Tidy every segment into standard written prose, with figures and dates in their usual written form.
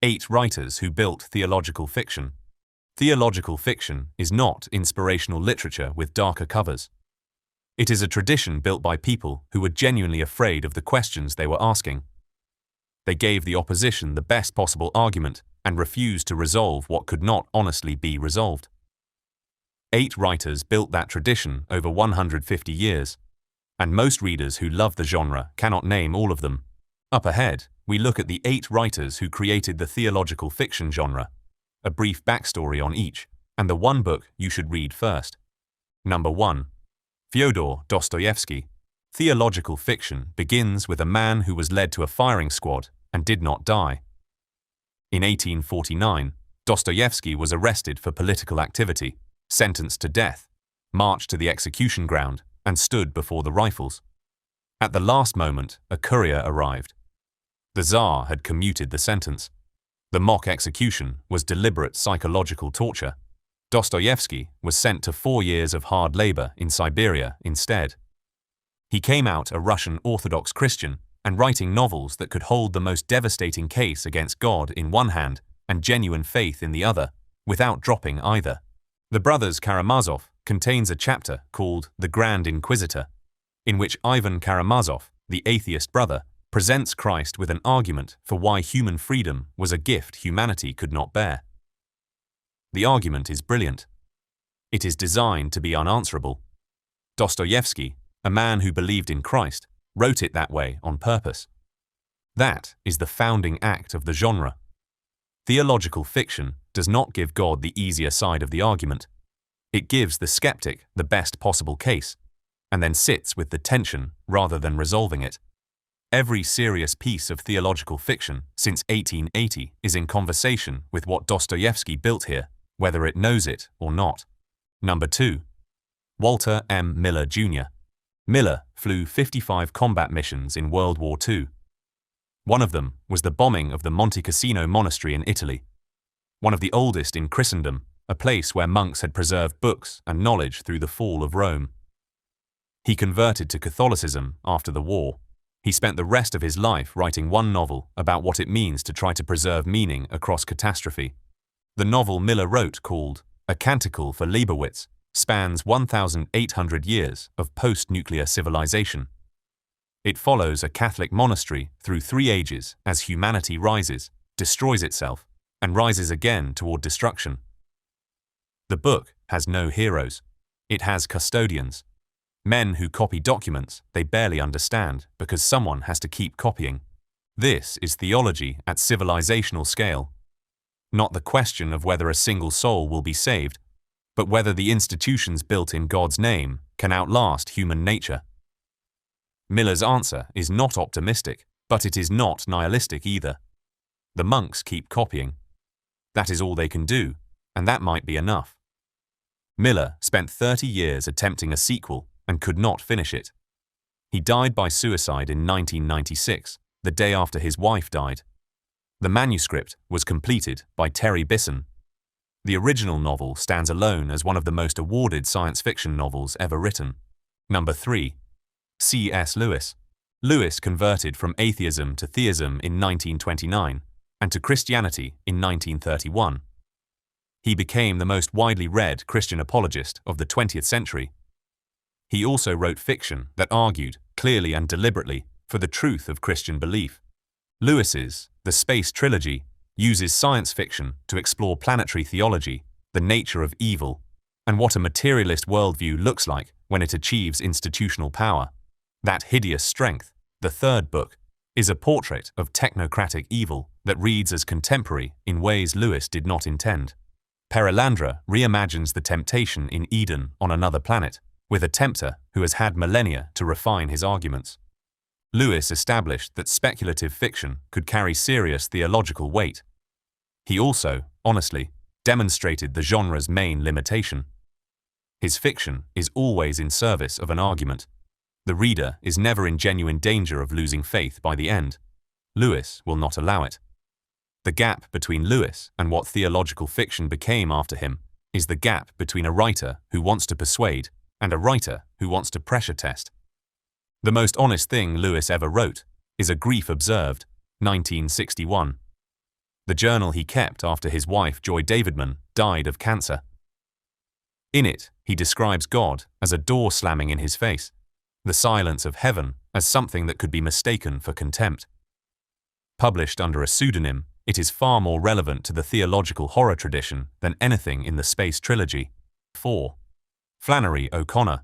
8 writers who built theological fiction. Theological fiction is not inspirational literature with darker covers. It is a tradition built by people who were genuinely afraid of the questions they were asking. They gave the opposition the best possible argument and refused to resolve what could not honestly be resolved. 8 writers built that tradition over 150 years, and most readers who love the genre cannot name all of them. Up ahead, we look at the 8 writers who created the theological fiction genre, a brief backstory on each, and the one book you should read first. Number 1. Fyodor Dostoevsky. Theological fiction begins with a man who was led to a firing squad and did not die. In 1849, Dostoevsky was arrested for political activity, sentenced to death, marched to the execution ground, and stood before the rifles. At the last moment, a courier arrived. The Tsar had commuted the sentence. The mock execution was deliberate psychological torture. Dostoevsky was sent to 4 years of hard labor in Siberia instead. He came out a Russian Orthodox Christian and writing novels that could hold the most devastating case against God in one hand and genuine faith in the other, without dropping either. The Brothers Karamazov contains a chapter called The Grand Inquisitor, in which Ivan Karamazov, the atheist brother, presents Christ with an argument for why human freedom was a gift humanity could not bear. The argument is brilliant. It is designed to be unanswerable. Dostoevsky, a man who believed in Christ, wrote it that way on purpose. That is the founding act of the genre. Theological fiction does not give God the easier side of the argument. It gives the skeptic the best possible case, and then sits with the tension rather than resolving it. Every serious piece of theological fiction since 1880 is in conversation with what Dostoevsky built here, whether it knows it or not. Number 2. Walter M. Miller, Jr. Miller flew 55 combat missions in World War II. One of them was the bombing of the Monte Cassino Monastery in Italy, one of the oldest in Christendom, a place where monks had preserved books and knowledge through the fall of Rome. He converted to Catholicism after the war. He spent the rest of his life writing one novel about what it means to try to preserve meaning across catastrophe. The novel Miller wrote, called A Canticle for Leibowitz, spans 1,800 years of post-nuclear civilization. It follows a Catholic monastery through 3 ages as humanity rises, destroys itself, and rises again toward destruction. The book has no heroes. It has custodians. Men who copy documents they barely understand because someone has to keep copying. This is theology at civilizational scale. Not the question of whether a single soul will be saved, but whether the institutions built in God's name can outlast human nature. Miller's answer is not optimistic, but it is not nihilistic either. The monks keep copying. That is all they can do, and that might be enough. Miller spent 30 years attempting a sequel and could not finish it. He died by suicide in 1996, the day after his wife died. The manuscript was completed by Terry Bisson. The original novel stands alone as one of the most awarded science fiction novels ever written. Number 3. C.S. Lewis. Lewis converted from atheism to theism in 1929 and to Christianity in 1931. He became the most widely read Christian apologist of the 20th century. He also wrote fiction that argued, clearly and deliberately, for the truth of Christian belief. Lewis's The Space Trilogy uses science fiction to explore planetary theology, the nature of evil, and what a materialist worldview looks like when it achieves institutional power. That Hideous Strength, the 3rd book, is a portrait of technocratic evil that reads as contemporary in ways Lewis did not intend. Perelandra reimagines the temptation in Eden on another planet, with a tempter who has had millennia to refine his arguments. Lewis established that speculative fiction could carry serious theological weight. He also, honestly, demonstrated the genre's main limitation. His fiction is always in service of an argument. The reader is never in genuine danger of losing faith by the end. Lewis will not allow it. The gap between Lewis and what theological fiction became after him is the gap between a writer who wants to persuade and a writer who wants to pressure test. The most honest thing Lewis ever wrote is A Grief Observed, 1961. the journal he kept after his wife Joy Davidman died of cancer. In it, he describes God as a door slamming in his face, the silence of heaven as something that could be mistaken for contempt. Published under a pseudonym, it is far more relevant to the theological horror tradition than anything in the Space Trilogy. 4. Flannery O'Connor.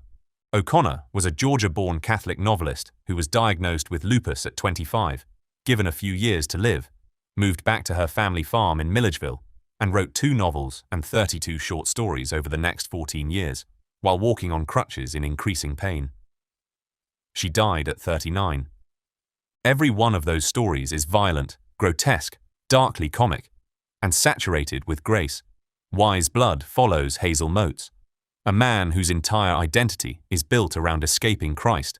O'Connor was a Georgia-born Catholic novelist who was diagnosed with lupus at 25, given a few years to live, moved back to her family farm in Milledgeville, and wrote 2 novels and 32 short stories over the next 14 years, while walking on crutches in increasing pain. She died at 39. Every one of those stories is violent, grotesque, darkly comic, and saturated with grace. Wise Blood follows Hazel Motes, a man whose entire identity is built around escaping Christ,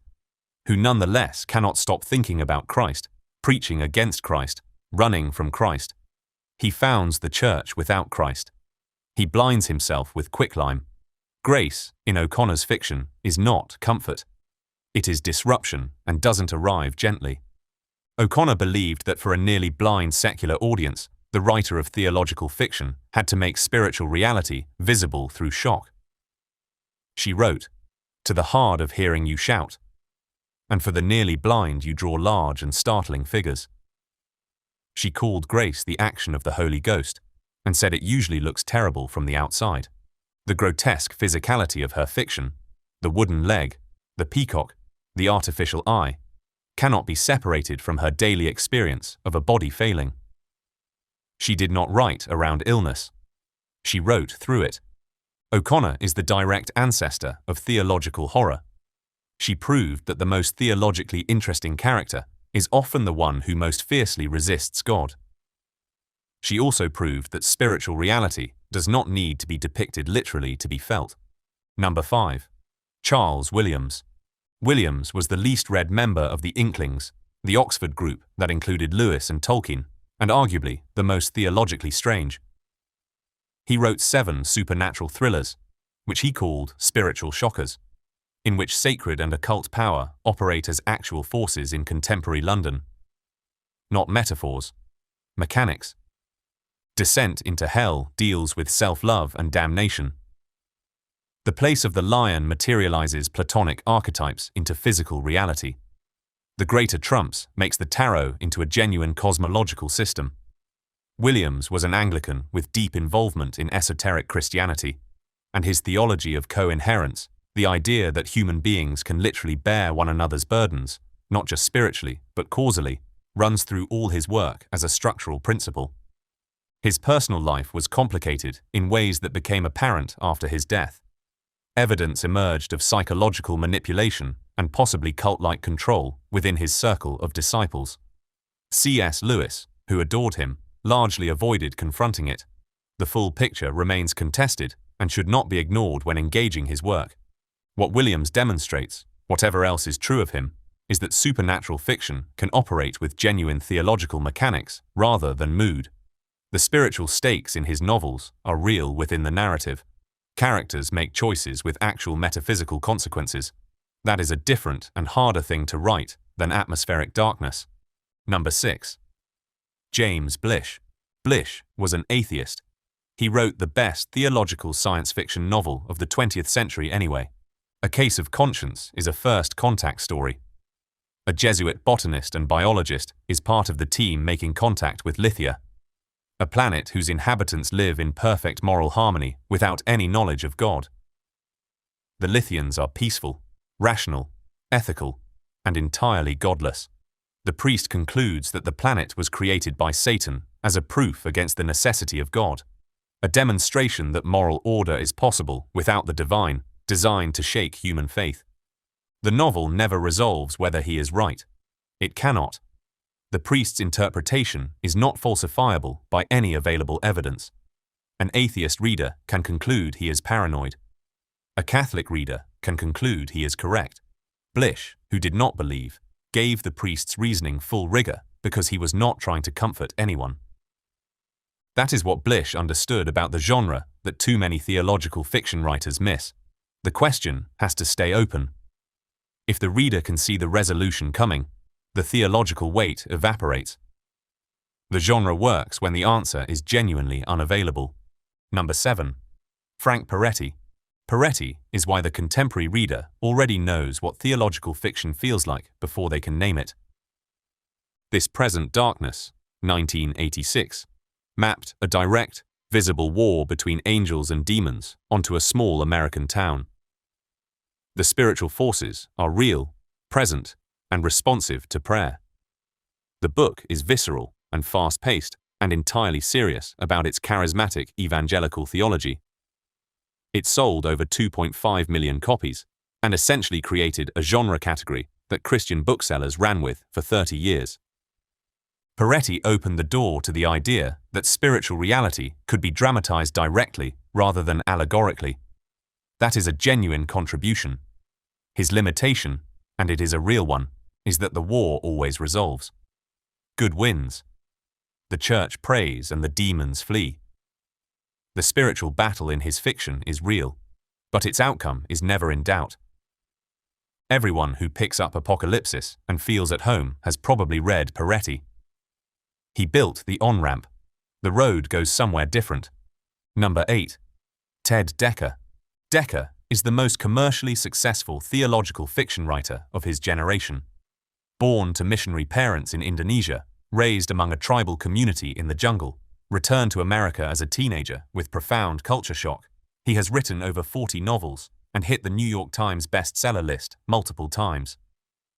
who nonetheless cannot stop thinking about Christ, preaching against Christ, running from Christ. He founds the church without Christ. He blinds himself with quicklime. Grace, in O'Connor's fiction, is not comfort. It is disruption and doesn't arrive gently. O'Connor believed that for a nearly blind secular audience, the writer of theological fiction had to make spiritual reality visible through shock. She wrote, "To the hard of hearing you shout, and for the nearly blind you draw large and startling figures." She called grace the action of the Holy Ghost, and said it usually looks terrible from the outside. The grotesque physicality of her fiction, the wooden leg, the peacock, the artificial eye, cannot be separated from her daily experience of a body failing. She did not write around illness. She wrote through it. O'Connor is the direct ancestor of theological horror. She proved that the most theologically interesting character is often the one who most fiercely resists God. She also proved that spiritual reality does not need to be depicted literally to be felt. Number 5. Charles Williams. Williams was the least read member of the Inklings, the Oxford group that included Lewis and Tolkien, and arguably the most theologically strange. He wrote 7 supernatural thrillers, which he called spiritual shockers, in which sacred and occult power operate as actual forces in contemporary London. Not metaphors, mechanics. Descent into Hell deals with self-love and damnation. The Place of the Lion materializes Platonic archetypes into physical reality. The Greater Trumps makes the tarot into a genuine cosmological system. Williams was an Anglican with deep involvement in esoteric Christianity, and his theology of co-inherence, the idea that human beings can literally bear one another's burdens, not just spiritually, but causally, runs through all his work as a structural principle. His personal life was complicated in ways that became apparent after his death. Evidence emerged of psychological manipulation and possibly cult-like control within his circle of disciples. C.S. Lewis, who adored him, largely avoided confronting it. The full picture remains contested and should not be ignored when engaging his work. What Williams demonstrates, whatever else is true of him, is that supernatural fiction can operate with genuine theological mechanics rather than mood. The spiritual stakes in his novels are real within the narrative. Characters make choices with actual metaphysical consequences. That is a different and harder thing to write than atmospheric darkness. Number 6. James Blish. Blish was an atheist. He wrote the best theological science fiction novel of the 20th century anyway. A Case of Conscience is a first contact story. A Jesuit botanist and biologist is part of the team making contact with Lithia, a planet whose inhabitants live in perfect moral harmony without any knowledge of God. The Lithians are peaceful, rational, ethical, and entirely godless. The priest concludes that the planet was created by Satan as a proof against the necessity of God, a demonstration that moral order is possible without the divine, designed to shake human faith. The novel never resolves whether he is right. It cannot. The priest's interpretation is not falsifiable by any available evidence. An atheist reader can conclude he is paranoid. A Catholic reader can conclude he is correct. Blish, who did not believe, gave the priest's reasoning full rigor because he was not trying to comfort anyone. That is what Blish understood about the genre that too many theological fiction writers miss. The question has to stay open. If the reader can see the resolution coming, the theological weight evaporates. The genre works when the answer is genuinely unavailable. Number 7. Frank Peretti. Peretti is why the contemporary reader already knows what theological fiction feels like before they can name it. This Present Darkness, 1986, mapped a direct, visible war between angels and demons onto a small American town. The spiritual forces are real, present, and responsive to prayer. The book is visceral and fast-paced and entirely serious about its charismatic evangelical theology. It sold over 2.5 million copies and essentially created a genre category that Christian booksellers ran with for 30 years. Peretti opened the door to the idea that spiritual reality could be dramatized directly rather than allegorically. That is a genuine contribution. His limitation, and it is a real one, is that the war always resolves. Good wins. The church prays and the demons flee. The spiritual battle in his fiction is real, but its outcome is never in doubt. Everyone who picks up Apokalypsis and feels at home has probably read Peretti. He built the on-ramp. The road goes somewhere different. Number 8. Ted Dekker. Dekker is the most commercially successful theological fiction writer of his generation. Born to missionary parents in Indonesia, raised among a tribal community in the jungle, returned to America as a teenager with profound culture shock, he has written over 40 novels and hit the New York Times bestseller list multiple times.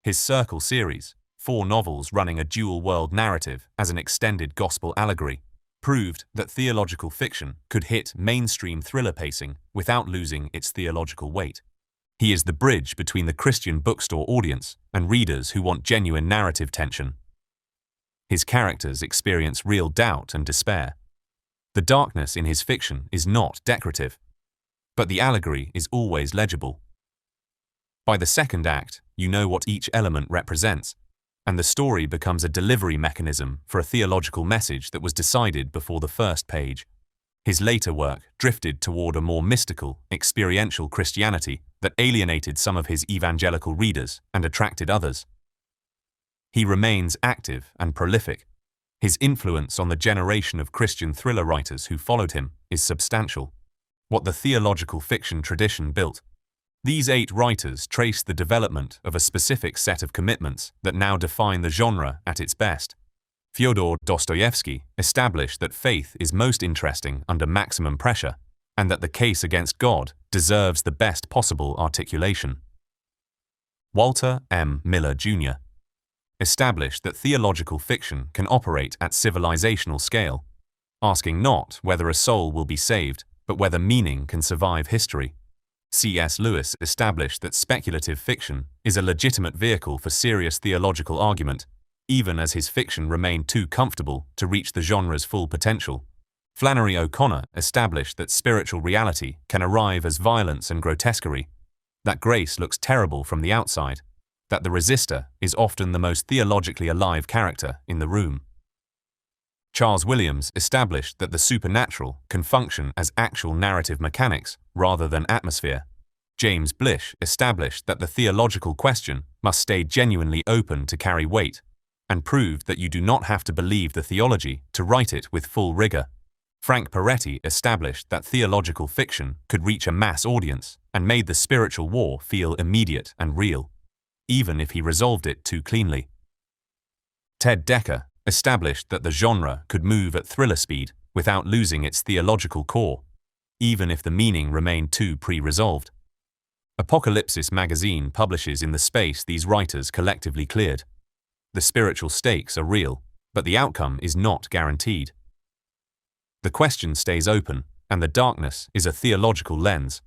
His Circle series, 4 novels running a dual-world narrative as an extended gospel allegory, proved that theological fiction could hit mainstream thriller pacing without losing its theological weight. He is the bridge between the Christian bookstore audience and readers who want genuine narrative tension. His characters experience real doubt and despair. The darkness in his fiction is not decorative, but the allegory is always legible. By the second act, you know what each element represents, and the story becomes a delivery mechanism for a theological message that was decided before the first page. His later work drifted toward a more mystical, experiential Christianity that alienated some of his evangelical readers and attracted others. He remains active and prolific. His influence on the generation of Christian thriller writers who followed him is substantial. What the theological fiction tradition built. These 8 writers traced the development of a specific set of commitments that now define the genre at its best. Fyodor Dostoevsky established that faith is most interesting under maximum pressure, and that the case against God deserves the best possible articulation. Walter M. Miller, Jr. established that theological fiction can operate at civilizational scale, asking not whether a soul will be saved, but whether meaning can survive history. C.S. Lewis established that speculative fiction is a legitimate vehicle for serious theological argument, even as his fiction remained too comfortable to reach the genre's full potential. Flannery O'Connor established that spiritual reality can arrive as violence and grotesquerie, that grace looks terrible from the outside, that the resistor is often the most theologically alive character in the room. Charles Williams established that the supernatural can function as actual narrative mechanics rather than atmosphere. James Blish established that the theological question must stay genuinely open to carry weight, and proved that you do not have to believe the theology to write it with full rigor. Frank Peretti established that theological fiction could reach a mass audience and made the spiritual war feel immediate and real, even if he resolved it too cleanly. Ted Dekker established that the genre could move at thriller speed without losing its theological core, even if the meaning remained too pre-resolved. Apokalypsis Magazine publishes in the space these writers collectively cleared. The spiritual stakes are real, but the outcome is not guaranteed. The question stays open, and the darkness is a theological lens.